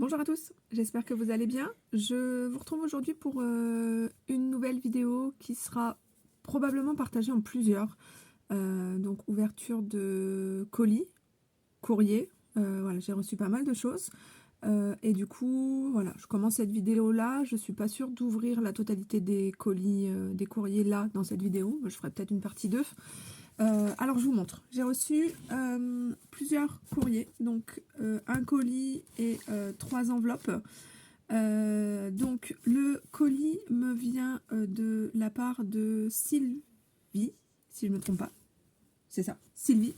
Bonjour à tous, j'espère que vous allez bien. Je vous retrouve aujourd'hui pour une nouvelle vidéo qui sera probablement partagée en plusieurs. Donc ouverture de colis, courrier, voilà, j'ai reçu pas mal de choses. Et du coup, voilà, je commence cette vidéo-là. Je suis pas sûre d'ouvrir la totalité des colis, des courriers là dans cette vidéo. Je ferai peut-être une partie 2. Alors je vous montre, j'ai reçu plusieurs courriers, donc un colis et 3 enveloppes. Donc le colis me vient de la part de Sylvie, si je ne me trompe pas, c'est ça, Sylvie.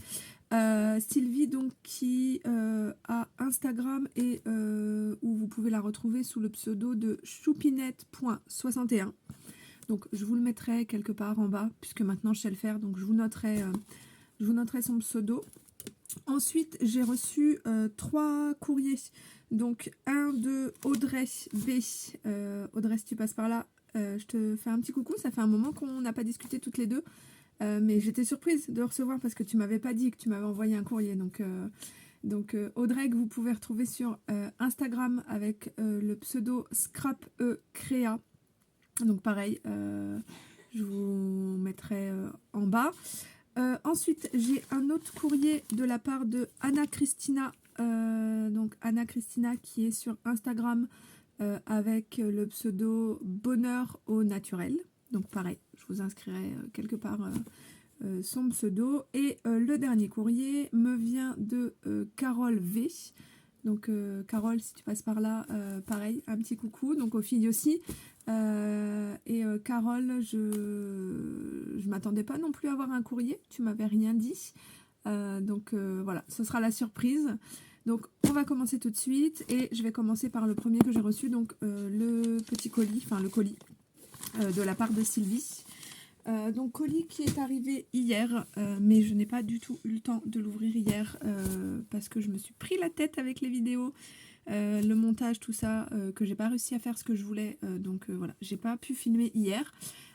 Sylvie donc qui a Instagram et où vous pouvez la retrouver sous le pseudo de choupinette.61. Donc je vous le mettrai quelque part en bas, puisque maintenant je sais le faire, donc je vous noterai son pseudo. Ensuite, j'ai reçu 3 courriers. Donc un de Audrey B. Audrey, si tu passes par là, je te fais un petit coucou. Ça fait un moment qu'on n'a pas discuté toutes les deux. Mais j'étais surprise de recevoir parce que tu m'avais pas dit que tu m'avais envoyé un courrier. Donc Audrey, que vous pouvez retrouver sur Instagram avec le pseudo Scrap Créa. Donc pareil, je vous mettrai en bas. Ensuite, j'ai un autre courrier de la part de Anna Christina. Donc Anna Christina qui est sur Instagram avec le pseudo Bonheur au naturel. Donc pareil, je vous inscrirai quelque part son pseudo. Et le dernier courrier me vient de Carole V. Donc Carole, si tu passes par là, pareil, un petit coucou. Donc aux filles aussi. Carole, je m'attendais pas non plus à avoir un courrier. Tu m'avais rien dit. Voilà, ce sera la surprise. Donc on va commencer tout de suite. Et je vais commencer par le premier que j'ai reçu. Donc le petit colis, enfin le colis de la part de Sylvie. Donc colis qui est arrivé hier, mais je n'ai pas du tout eu le temps de l'ouvrir hier parce que je me suis pris la tête avec les vidéos, le montage, tout ça, que j'ai pas réussi à faire ce que je voulais, voilà, j'ai pas pu filmer hier,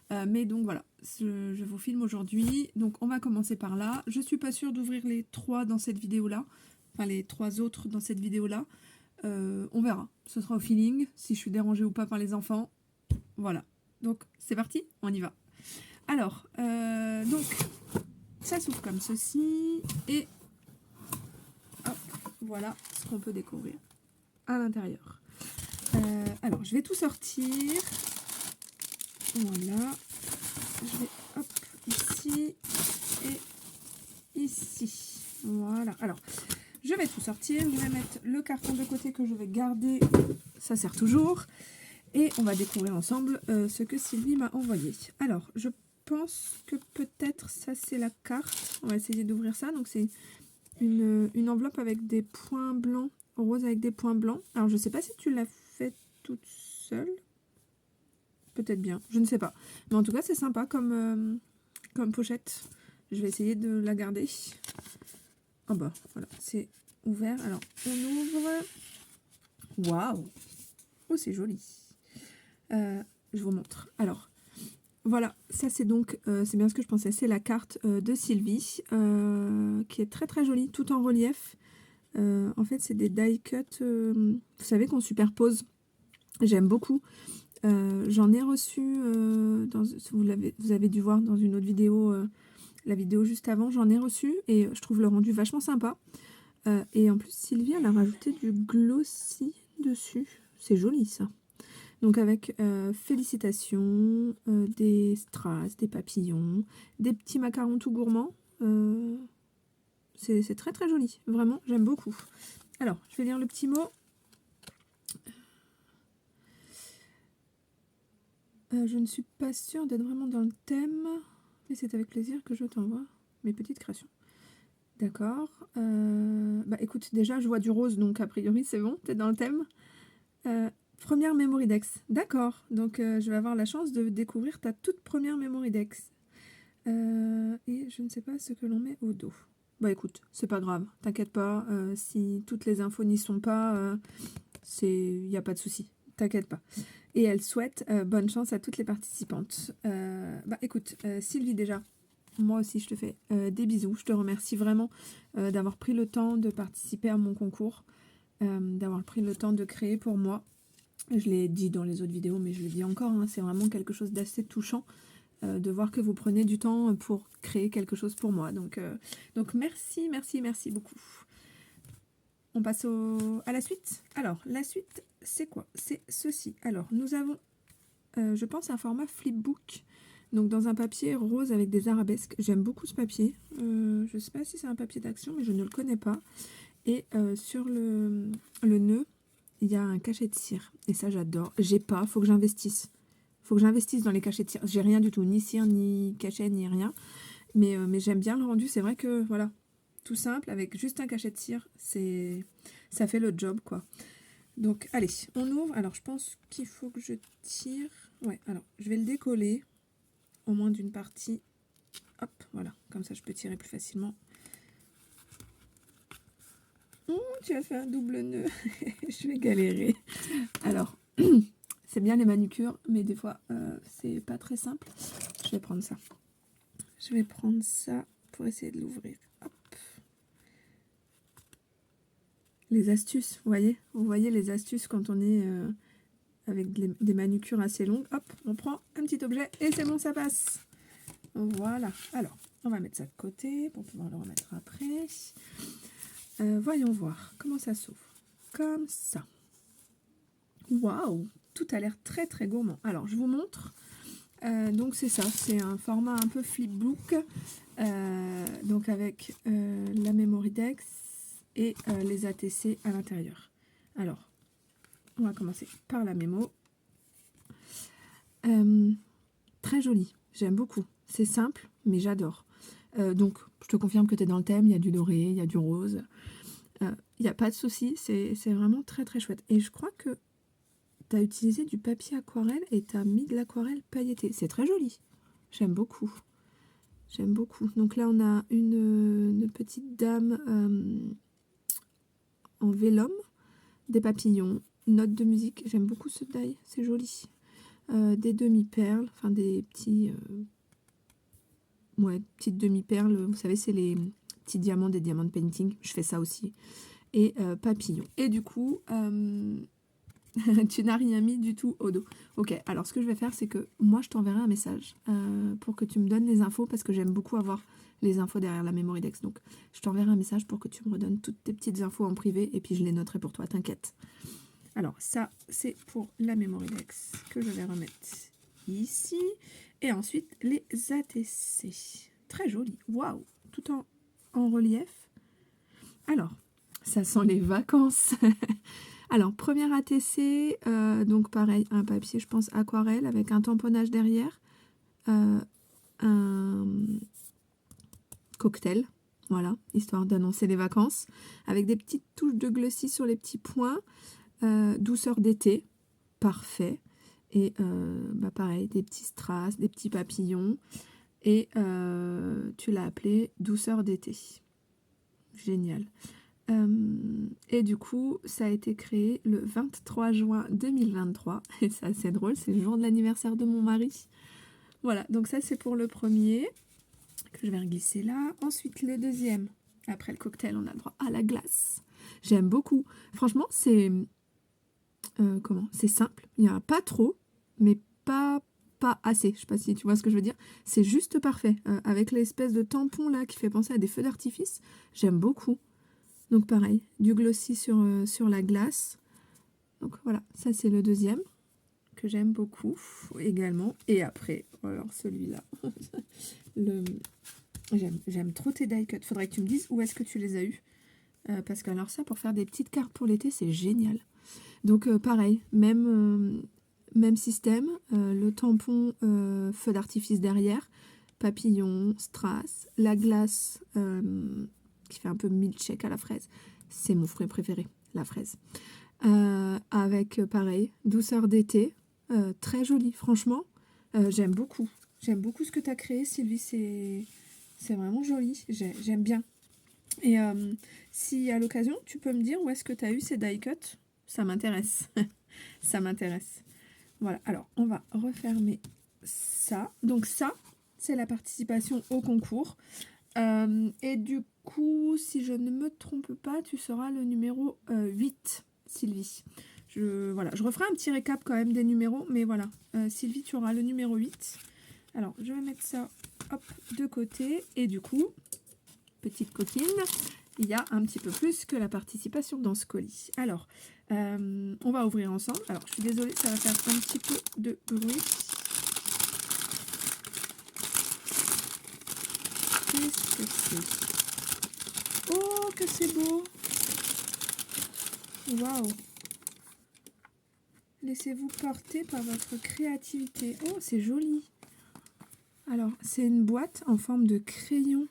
mais donc voilà, je vous filme aujourd'hui. Donc on va commencer par là. Je suis pas sûre d'ouvrir les 3 dans cette vidéo là, enfin les 3 autres dans cette vidéo là. On verra, ce sera au feeling, si je suis dérangée ou pas par les enfants. Voilà, donc c'est parti, on y va. Alors, donc, ça s'ouvre comme ceci, et hop, voilà ce qu'on peut découvrir à l'intérieur. Alors, je vais tout sortir. Voilà. Je vais, hop, ici et ici. Voilà. Alors, je vais tout sortir. Je vais mettre le carton de côté que je vais garder. Ça sert toujours. Et on va découvrir ensemble ce que Sylvie m'a envoyé. Alors, je pense que peut-être ça c'est la carte. On va essayer d'ouvrir ça. Donc c'est une enveloppe avec des points blancs, rose avec des points blancs. Alors je sais pas si tu l'as fait toute seule. Peut-être bien, je ne sais pas. Mais en tout cas c'est sympa comme pochette. Je vais essayer de la garder. Ah bah voilà, c'est ouvert. Alors on ouvre. Waouh! Oh c'est joli. Je vous montre. Alors voilà, ça c'est donc, c'est bien ce que je pensais, c'est la carte de Sylvie, qui est très très jolie, tout en relief. En fait c'est des die cut, vous savez, qu'on superpose. J'aime beaucoup. J'en ai reçu, vous avez dû voir dans une autre vidéo, la vidéo juste avant, j'en ai reçu et je trouve le rendu vachement sympa. Et en plus Sylvie elle a rajouté du glossy dessus, c'est joli ça. Donc avec félicitations, des strass, des papillons, des petits macarons tout gourmands. C'est très très joli, vraiment, j'aime beaucoup. Alors, je vais lire le petit mot. Je ne suis pas sûre d'être vraiment dans le thème, mais c'est avec plaisir que je t'envoie mes petites créations. D'accord. Bah écoute, déjà je vois du rose, donc a priori c'est bon, t'es dans le thème. Première Memory Dex. D'accord, donc je vais avoir la chance de découvrir ta toute première Memory Dex. Et je ne sais pas ce que l'on met au dos. Bah écoute, c'est pas grave, t'inquiète pas, si toutes les infos n'y sont pas, il n'y a pas de souci, t'inquiète pas. Et elle souhaite bonne chance à toutes les participantes. Bah écoute, Sylvie déjà, moi aussi je te fais des bisous, je te remercie vraiment d'avoir pris le temps de participer à mon concours. d'avoir pris le temps de créer pour moi. Je l'ai dit dans les autres vidéos, mais je le dis encore, hein, c'est vraiment quelque chose d'assez touchant de voir que vous prenez du temps pour créer quelque chose pour moi. Donc merci, merci, merci beaucoup. On passe à la suite. Alors, la suite, c'est quoi? C'est ceci. Alors, nous avons, je pense, un format flipbook. Donc, dans un papier rose avec des arabesques. J'aime beaucoup ce papier. Je ne sais pas si c'est un papier d'action, mais je ne le connais pas. Et sur le nœud, il y a un cachet de cire. Et ça, j'adore. J'ai pas, faut que j'investisse. Faut que j'investisse dans les cachets de cire. J'ai rien du tout, ni cire, ni cachet, ni rien. Mais j'aime bien le rendu. C'est vrai que, voilà, tout simple, avec juste un cachet de cire, ça fait le job, quoi. Donc, allez, on ouvre. Alors, je pense qu'il faut que je tire. Ouais, alors, je vais le décoller, au moins d'une partie. Hop, voilà, comme ça, je peux tirer plus facilement. Oh, tu as fait un double nœud. Je vais galérer. Alors, c'est bien les manucures, mais des fois, c'est pas très simple. Je vais prendre ça. Je vais prendre ça pour essayer de l'ouvrir. Hop. Les astuces, vous voyez les astuces quand on est avec des manucures assez longues. Hop, on prend un petit objet et c'est bon, ça passe. Voilà. Alors, on va mettre ça de côté pour pouvoir le remettre après. Voyons voir comment ça s'ouvre. Comme ça. Waouh, tout a l'air très très gourmand. Alors, je vous montre. Donc c'est ça, c'est un format un peu flipbook. Donc avec la Memorydex et les ATC à l'intérieur. Alors, on va commencer par la mémo. Très jolie, j'aime beaucoup. C'est simple, mais j'adore. Donc, je te confirme que tu es dans le thème, il y a du doré, il y a du rose. Il n'y a pas de souci, c'est vraiment très très chouette. Et je crois que tu as utilisé du papier aquarelle et tu as mis de l'aquarelle pailletée. C'est très joli, j'aime beaucoup. J'aime beaucoup. Donc là, on a une petite dame en vélum, des papillons, notes de musique. J'aime beaucoup ce die, c'est joli. Des demi-perles, enfin des petits... ouais, petites demi-perles. Vous savez, c'est les petits diamants des diamants de painting. Je fais ça aussi. Et papillons. Et du coup... tu n'as rien mis du tout au dos. Ok, alors ce que je vais faire, c'est que moi, je t'enverrai un message pour que tu me donnes les infos, parce que j'aime beaucoup avoir les infos derrière la Memorydex. Donc, je t'enverrai un message pour que tu me redonnes toutes tes petites infos en privé, et puis je les noterai pour toi, t'inquiète. Alors, ça, c'est pour la Memorydex que je vais remettre ici. Et ensuite, les ATC. Très joli. Waouh, tout en relief. Alors, ça sent les vacances. Alors, première ATC, donc pareil, un papier, je pense, aquarelle, avec un tamponnage derrière, un cocktail, voilà, histoire d'annoncer les vacances, avec des petites touches de glossy sur les petits points, douceur d'été, parfait, et bah pareil, des petits strass, des petits papillons, et tu l'as appelé douceur d'été. Génial. Et du coup, ça a été créé le 23 juin 2023. Et c'est assez drôle, c'est le jour de l'anniversaire de mon mari. Voilà, donc ça c'est pour le premier, que je vais reglisser là. Ensuite, le deuxième. Après le cocktail, on a le droit à la glace. J'aime beaucoup. Franchement, c'est... c'est simple. Il n'y en a pas trop, mais pas assez. Je sais pas si tu vois ce que je veux dire. C'est juste parfait. Avec l'espèce de tampon là qui fait penser à des feux d'artifice. J'aime beaucoup. Donc pareil, du glossy sur la glace. Donc voilà, ça c'est le deuxième que j'aime beaucoup également. Et après, alors celui-là, j'aime trop tes die cuts. Faudrait que tu me dises où est-ce que tu les as eus. Parce que alors ça, pour faire des petites cartes pour l'été, c'est génial. Donc pareil, même système, le tampon feu d'artifice derrière, papillon, strass, la glace qui fait un peu milkshake à la fraise. C'est mon fruit préféré, la fraise. Avec, pareil, douceur d'été. Très joli, franchement. J'aime beaucoup. J'aime beaucoup ce que tu as créé, Sylvie. C'est vraiment joli. J'aime bien. Et si à l'occasion, tu peux me dire où est-ce que tu as eu ces die cuts, ça m'intéresse. Ça m'intéresse. Voilà, alors on va refermer ça. Donc ça, c'est la participation au concours. Et du coup, si je ne me trompe pas, tu seras le numéro 8, Sylvie. Voilà, je referai un petit récap quand même des numéros, mais voilà, Sylvie, tu auras le numéro 8. Alors, je vais mettre ça, hop, de côté, et du coup, petite coquine, il y a un petit peu plus que la participation dans ce colis. Alors, on va ouvrir ensemble. Alors, je suis désolée, ça va faire un petit peu de bruit. Qu'est-ce que c'est? Oh, que c'est beau! Waouh! Laissez-vous porter par votre créativité. Oh, c'est joli! Alors, c'est une boîte en forme de crayon.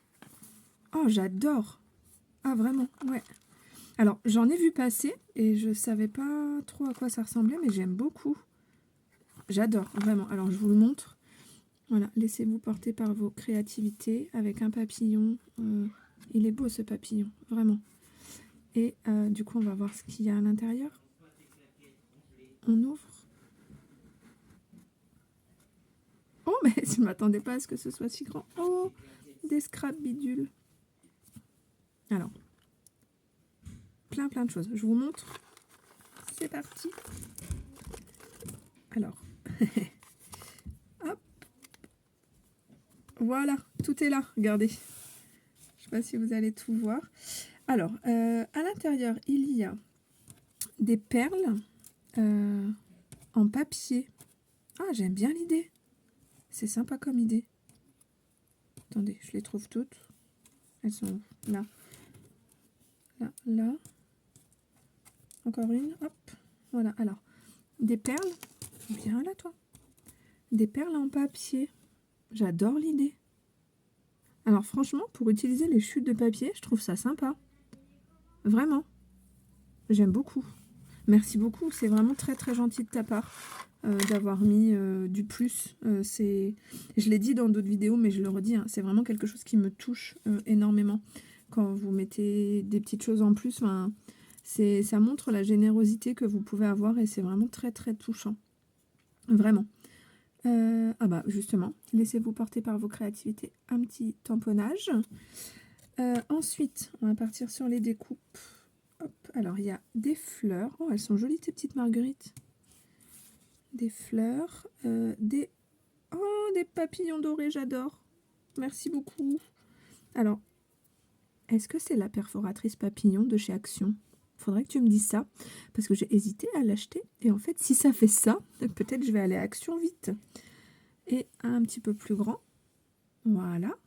Oh, j'adore! Ah, vraiment, ouais. Alors, j'en ai vu passer et je savais pas trop à quoi ça ressemblait, mais j'aime beaucoup. J'adore, vraiment. Alors, je vous le montre. Voilà, laissez-vous porter par vos créativités avec un papillon. Il est beau, ce papillon, vraiment. Et du coup, on va voir ce qu'il y a à l'intérieur. On ouvre. Oh, mais je ne m'attendais pas à ce que ce soit si grand. Oh, des scraps bidules. Alors, plein de choses. Je vous montre. C'est parti. Alors, hop. Voilà, tout est là. Regardez. Je ne sais pas si vous allez tout voir. Alors, à l'intérieur, il y a des perles en papier. Ah, j'aime bien l'idée. C'est sympa comme idée. Attendez, je les trouve toutes. Elles sont là. Là, là. Encore une. Hop. Voilà. Alors, des perles. Viens là, toi. Des perles en papier. J'adore l'idée. Alors, franchement, pour utiliser les chutes de papier, je trouve ça sympa. Vraiment. J'aime beaucoup. Merci beaucoup. C'est vraiment très gentil de ta part d'avoir mis du plus. Je l'ai dit dans d'autres vidéos, mais je le redis, hein, c'est vraiment quelque chose qui me touche énormément. Quand vous mettez des petites choses en plus, ça montre la générosité que vous pouvez avoir et c'est vraiment très touchant. Vraiment. Ah bah justement, laissez-vous porter par vos créativités. Un petit tamponnage. Ensuite, on va partir sur les découpes. Hop, alors il y a des fleurs. Oh, elles sont jolies, ces petites marguerites. Des fleurs. Des papillons dorés, j'adore. Merci beaucoup. Alors, est-ce que c'est la perforatrice papillon de chez Action? Faudrait que tu me dises ça, parce que j'ai hésité à l'acheter. Et en fait, si ça fait ça, peut-être je vais aller à Action vite. Et un petit peu plus grand. Voilà.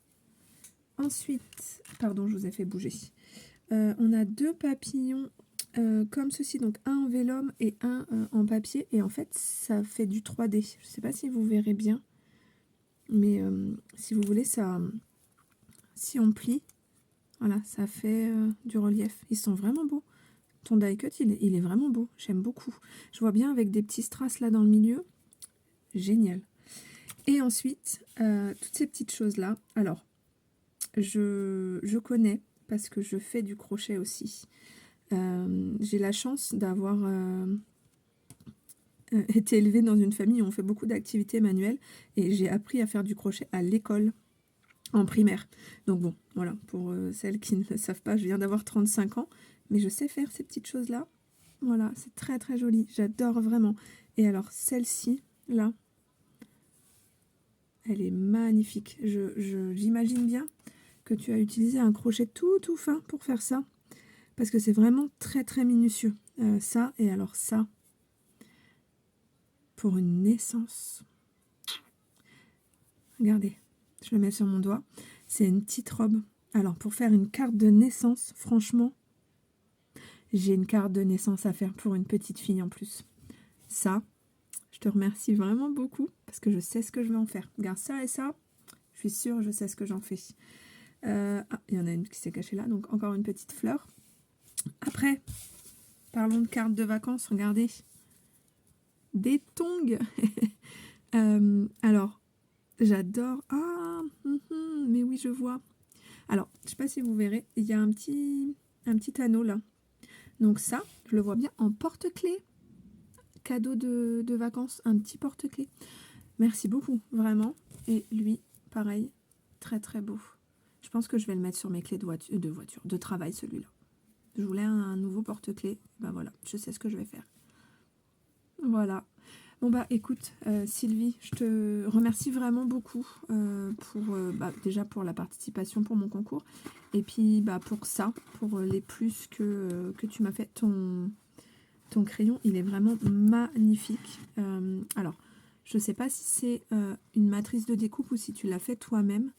Ensuite, pardon, je vous ai fait bouger. On a deux papillons comme ceci, donc un en vélum et un en papier. Et en fait, ça fait du 3D. Je ne sais pas si vous verrez bien. Mais si vous voulez, ça, si on plie, voilà, ça fait du relief. Ils sont vraiment beaux. Ton die cut, il est vraiment beau. J'aime beaucoup. Je vois bien avec des petits strass là dans le milieu. Génial. Et ensuite, toutes ces petites choses-là. Alors, je connais parce que je fais du crochet aussi. J'ai la chance d'avoir été élevée dans une famille où on fait beaucoup d'activités manuelles et j'ai appris à faire du crochet à l'école en primaire. Donc bon, voilà, pour celles qui ne le savent pas, je viens d'avoir 35 ans, mais je sais faire ces petites choses-là. Voilà, c'est très joli, j'adore vraiment. Et alors celle-ci, là, elle est magnifique. J'imagine bien que tu as utilisé un crochet tout fin pour faire ça. Parce que c'est vraiment très minutieux. Ça, et alors ça, pour une naissance. Regardez, je le mets sur mon doigt. C'est une petite robe. Alors, pour faire une carte de naissance, franchement, j'ai une carte de naissance à faire pour une petite fille en plus. Ça, je te remercie vraiment beaucoup parce que je sais ce que je vais en faire. Regarde ça et ça, je suis sûre, je sais ce que j'en fais. Ah, il y en a une qui s'est cachée là, donc encore une petite fleur. Après, parlons de cartes de vacances, regardez. Des tongs. Alors, j'adore. Ah, mais oui, je vois. Alors, je ne sais pas si vous verrez, il y a un petit anneau là. Donc ça, je le vois bien en porte-clés. Cadeau de vacances, un petit porte-clés. Merci beaucoup, vraiment. Et lui, pareil, très beau. Je pense que je vais le mettre sur mes clés de travail, celui-là. Je voulais un nouveau porte-clés. Ben voilà, je sais ce que je vais faire. Voilà. Bon bah écoute, Sylvie, je te remercie vraiment beaucoup déjà pour la participation pour mon concours. Et puis bah pour ça, pour les plus que tu m'as fait. Ton crayon, il est vraiment magnifique. Alors, je ne sais pas si c'est une matrice de découpe ou si tu l'as fait toi-même.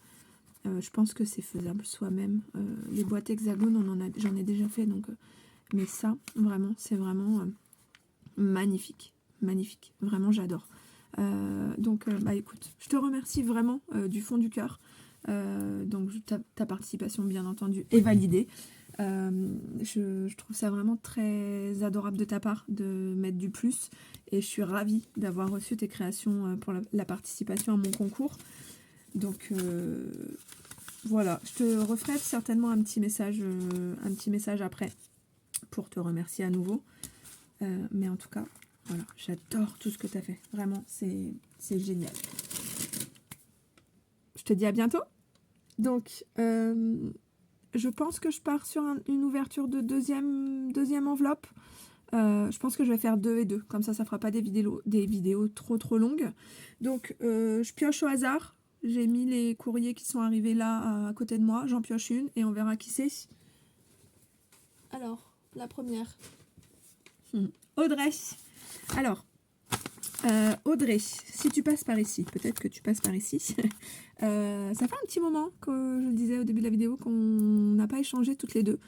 Je pense que c'est faisable soi-même. Les boîtes hexagones, j'en ai déjà fait. Donc, mais ça, vraiment, c'est vraiment magnifique. Magnifique. Vraiment, j'adore. Bah écoute, je te remercie vraiment du fond du cœur. Donc, ta participation, bien entendu, est validée. Je trouve ça vraiment très adorable de ta part de mettre du plus et je suis ravie d'avoir reçu tes créations pour la participation à mon concours. Donc voilà, je te referai certainement un petit message après pour te remercier à nouveau. Mais en tout cas, voilà, j'adore tout ce que tu as fait. Vraiment, c'est génial. Je te dis à bientôt. Donc, je pense que je pars sur une ouverture de deuxième enveloppe. Je pense que je vais faire 2 et 2. Comme ça fera pas des vidéos trop longues. Donc, je pioche au hasard. J'ai mis les courriers qui sont arrivés là à côté de moi. J'en pioche une et on verra qui c'est. Alors, la première. Audrey. Alors, Audrey, si tu passes par ici, peut-être que tu passes par ici. Ça fait un petit moment que je le disais au début de la vidéo qu'on n'a pas échangé toutes les deux.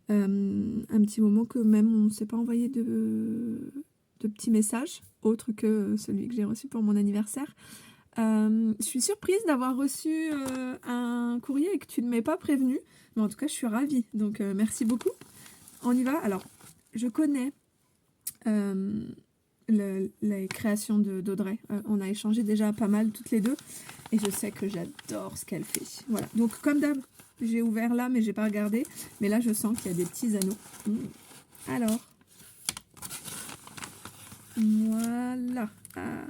Un petit moment que même on ne s'est pas envoyé de petits messages, autres que celui que j'ai reçu pour mon anniversaire. Je suis surprise d'avoir reçu un courrier et que tu ne m'aies pas prévenu. Mais en tout cas, je suis ravie. Donc, merci beaucoup. On y va. Alors, je connais les créations d'Audrey. On a échangé déjà pas mal toutes les deux. Et je sais que j'adore ce qu'elle fait. Voilà. Donc, comme d'hab, j'ai ouvert là, mais j'ai pas regardé. Mais là, je sens qu'il y a des petits anneaux. Alors. Voilà. Ah.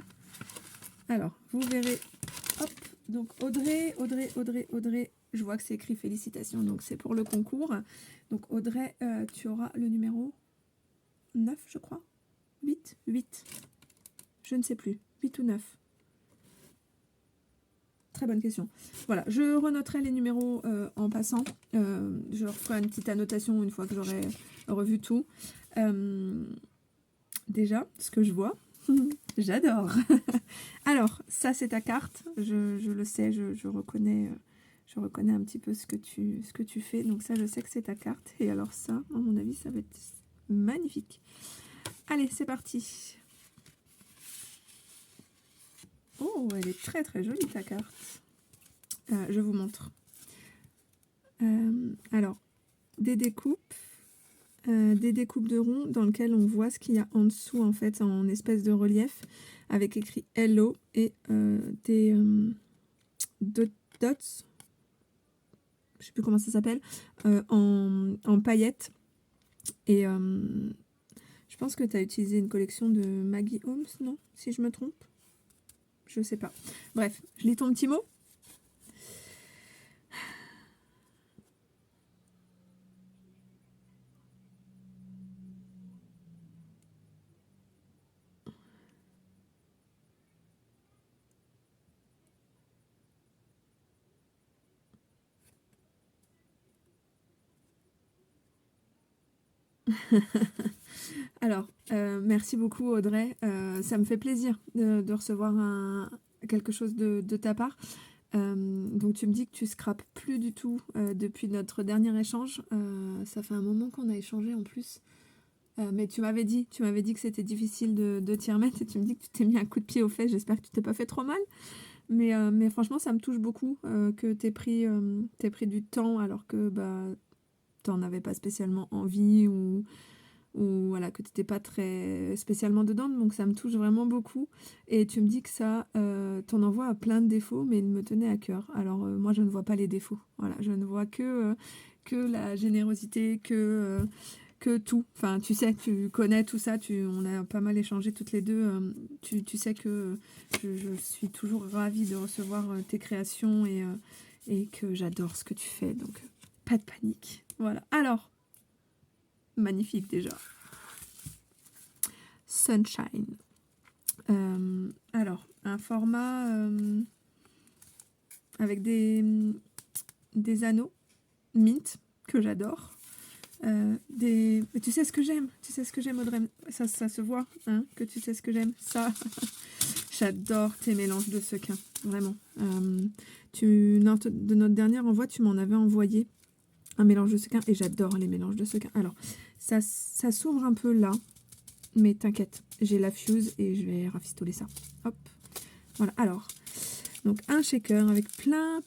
Alors, vous verrez. Hop. Donc, Audrey. Je vois que c'est écrit félicitations. Donc, c'est pour le concours. Donc, Audrey, tu auras le numéro 9, je crois. 8. Je ne sais plus. 8 ou 9. Très bonne question. Voilà, je renoterai les numéros en passant. Je leur ferai une petite annotation une fois que j'aurai revu tout. Déjà, ce que je vois, j'adore. Alors, ça c'est ta carte. Je le sais, je reconnais un petit peu ce que tu fais. Donc ça, je sais que c'est ta carte. Et alors ça, à mon avis, ça va être magnifique. Allez, c'est parti. Oh, elle est très jolie ta carte. Je vous montre. Alors, des découpes de ronds dans lesquelles on voit ce qu'il y a en dessous, en fait, en espèce de relief, avec écrit Hello et des dots, je sais plus comment ça s'appelle, en paillettes. Et je pense que tu as utilisé une collection de Maggie Holmes, non? Si je me trompe. Je sais pas. Bref, je lis ton petit mot. Alors, merci beaucoup Audrey. Ça me fait plaisir de recevoir quelque chose de ta part. Donc tu me dis que tu scrapes plus du tout depuis notre dernier échange. Ça fait un moment qu'on a échangé en plus. Mais tu m'avais dit que c'était difficile de t'y remettre et tu me dis que tu t'es mis un coup de pied aux fesses. J'espère que tu t'es pas fait trop mal. Mais franchement, ça me touche beaucoup que t'aies pris du temps alors que t'en avais pas spécialement envie ou voilà, que tu n'étais pas très spécialement dedans, donc ça me touche vraiment beaucoup. Et tu me dis que ça, t'en envoies à plein de défauts, mais il me tenait à cœur. Alors moi, je ne vois pas les défauts. Voilà, je ne vois que la générosité, que tout. Enfin, tu sais, tu connais tout ça, on a pas mal échangé toutes les deux. Tu sais que je suis toujours ravie de recevoir tes créations et que j'adore ce que tu fais, donc pas de panique. Voilà, alors, magnifique déjà. Sunshine. Alors, un format avec des anneaux mint que j'adore. Mais tu sais ce que j'aime, Audrey, ça se voit, hein, que tu sais ce que j'aime, ça. J'adore tes mélanges de sequins, vraiment. Lors de notre dernier envoi, tu m'en avais envoyé un mélange de sequins et j'adore les mélanges de sequins. Alors, ça s'ouvre un peu là, mais t'inquiète, j'ai la fuse et je vais rafistoler ça. Hop, voilà. Alors, donc un shaker avec plein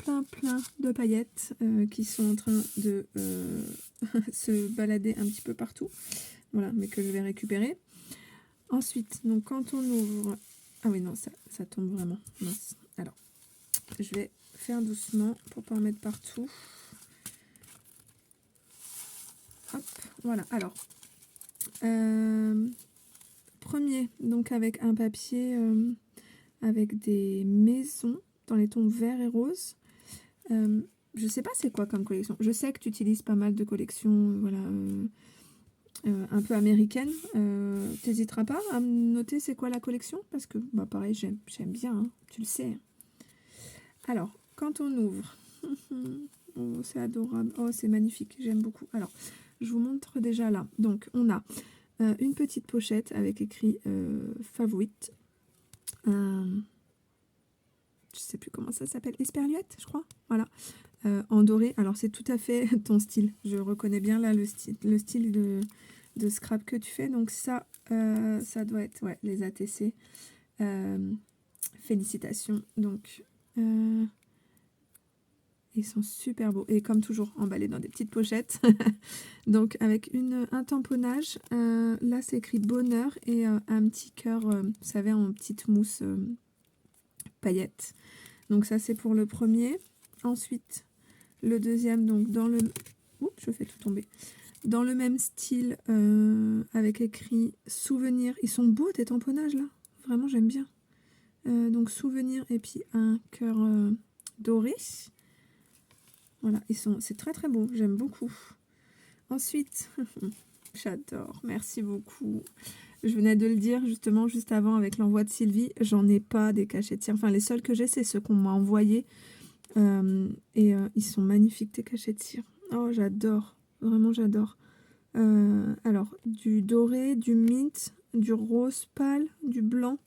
de paillettes qui sont en train de se balader un petit peu partout. Voilà, mais que je vais récupérer. Ensuite, donc quand on ouvre... Ah oui, non, ça tombe vraiment. Mince. Alors, je vais faire doucement pour pas en mettre partout. Hop, voilà. Alors, premier, donc avec un papier avec des maisons dans les tons vert et rose. Je sais pas c'est quoi comme collection. Je sais que tu utilises pas mal de collections, voilà, un peu américaines. T'hésiteras pas à me noter c'est quoi la collection parce que bah pareil j'aime bien, hein, tu le sais. Alors quand on ouvre, oh c'est adorable, oh c'est magnifique, j'aime beaucoup. Alors je vous montre déjà là. Donc on a une petite pochette avec écrit favorite. Je sais plus comment ça s'appelle, Esperluette, je crois. Voilà, en doré. Alors c'est tout à fait ton style. Je reconnais bien là le style de scrap que tu fais. Donc ça, ça doit être ouais, les ATC. Félicitations. Donc ils sont super beaux et comme toujours emballés dans des petites pochettes. Donc avec un tamponnage. Là c'est écrit bonheur et un petit cœur, vous savez, en petite mousse paillettes. Donc ça c'est pour le premier. Ensuite le deuxième, donc dans le... Oups, je fais tout tomber. Dans le même style, avec écrit souvenir. Ils sont beaux tes tamponnages là. Vraiment j'aime bien. Donc souvenir et puis un cœur doré. Voilà, c'est très beau. J'aime beaucoup. Ensuite, j'adore. Merci beaucoup. Je venais de le dire justement juste avant avec l'envoi de Sylvie. J'en ai pas des cachetières. Enfin les seuls que j'ai c'est ceux qu'on m'a envoyés. Ils sont magnifiques tes cachets de cire. Oh j'adore, vraiment j'adore. Alors du doré, du mint, du rose pâle, du blanc.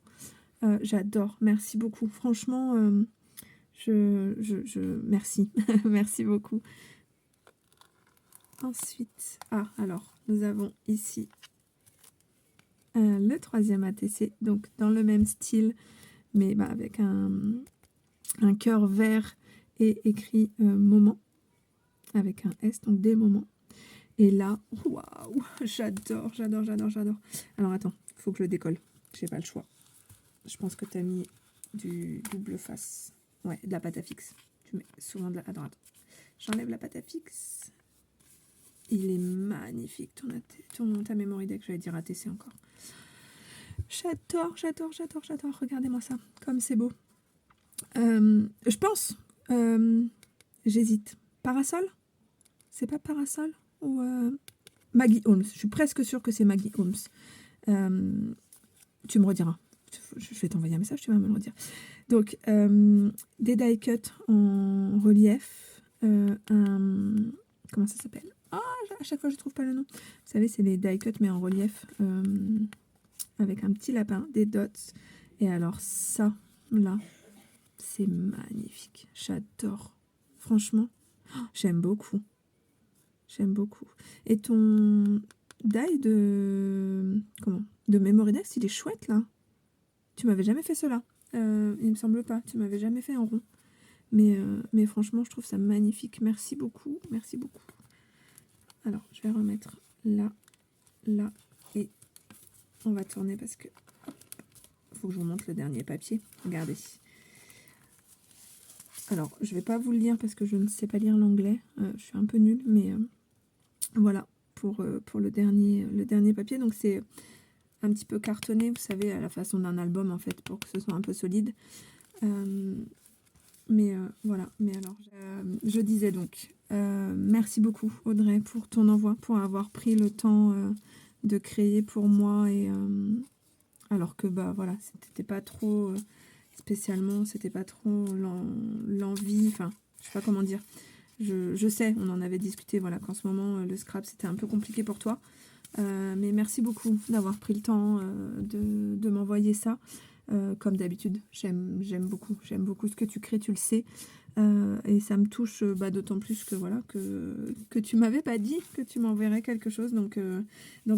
J'adore, merci beaucoup. Franchement, merci, merci beaucoup. Ensuite, alors nous avons ici le troisième ATC, donc dans le même style, mais bah, avec un cœur vert et écrit moment avec un S, donc des moments. Et là, waouh, j'adore. Alors attends, il faut que je le décolle. J'ai pas le choix. Je pense que tu as mis du double face. Ouais, de la pâte à fixe. Tu mets souvent de la... Attends. J'enlève la pâte à fixe. Il est magnifique ta memory deck, j'allais dire ATC encore. J'adore. Regardez-moi ça, comme c'est beau. Je pense, j'hésite. Parasol? C'est pas Parasol? Ou Maggie Holmes. Je suis presque sûre que c'est Maggie Holmes. Tu me rediras. Je vais t'envoyer un message, tu vas me le redire. Donc, des die cut en relief. Comment ça s'appelle? Ah, à chaque fois je trouve pas le nom. Vous savez, c'est les die cut mais en relief. Avec un petit lapin, des dots. Et alors ça, là, c'est magnifique. J'adore. Franchement, j'aime beaucoup. Et ton die de... Comment? De Memory Dex, il est chouette, là. Tu m'avais jamais fait cela. Il me semble pas. Tu m'avais jamais fait en rond. Mais franchement, je trouve ça magnifique. Merci beaucoup. Alors, je vais remettre là. Et on va tourner parce que... Il faut que je vous montre le dernier papier. Regardez. Alors, je vais pas vous le lire parce que je ne sais pas lire l'anglais. Je suis un peu nulle, mais... Voilà, pour le dernier papier. Donc c'est un petit peu cartonné, vous savez, à la façon d'un album en fait, pour que ce soit un peu solide. Mais voilà, mais alors, je disais donc, merci beaucoup Audrey pour ton envoi, pour avoir pris le temps de créer pour moi, et alors que bah voilà, c'était pas trop spécialement, c'était pas trop l'envie, enfin, je sais pas comment dire. Je sais, on en avait discuté, voilà, qu'en ce moment, le scrap, c'était un peu compliqué pour toi. Mais merci beaucoup d'avoir pris le temps de m'envoyer ça. Comme d'habitude, j'aime beaucoup ce que tu crées, tu le sais. Et ça me touche d'autant plus que voilà que tu m'avais pas dit que tu m'enverrais quelque chose. Donc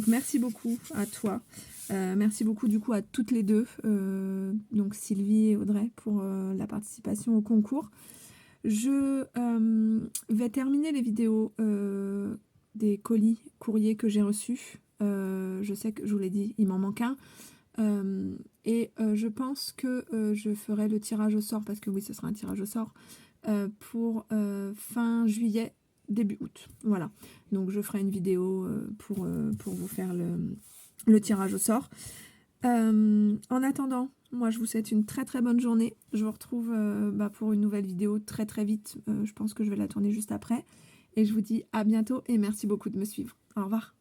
merci beaucoup à toi. Merci beaucoup du coup à toutes les deux, donc Sylvie et Audrey, pour la participation au concours. Je vais terminer les vidéos des courriers que j'ai reçus. Je sais que je vous l'ai dit, il m'en manque un. Je pense que je ferai le tirage au sort, parce que oui, ce sera un tirage au sort, pour fin juillet, début août. Voilà. Donc je ferai une vidéo pour vous faire le tirage au sort. En attendant, moi je vous souhaite une très très bonne journée. Je vous retrouve pour une nouvelle vidéo très très vite. Je pense que je vais la tourner juste après. Et je vous dis à bientôt et merci beaucoup de me suivre. Au revoir.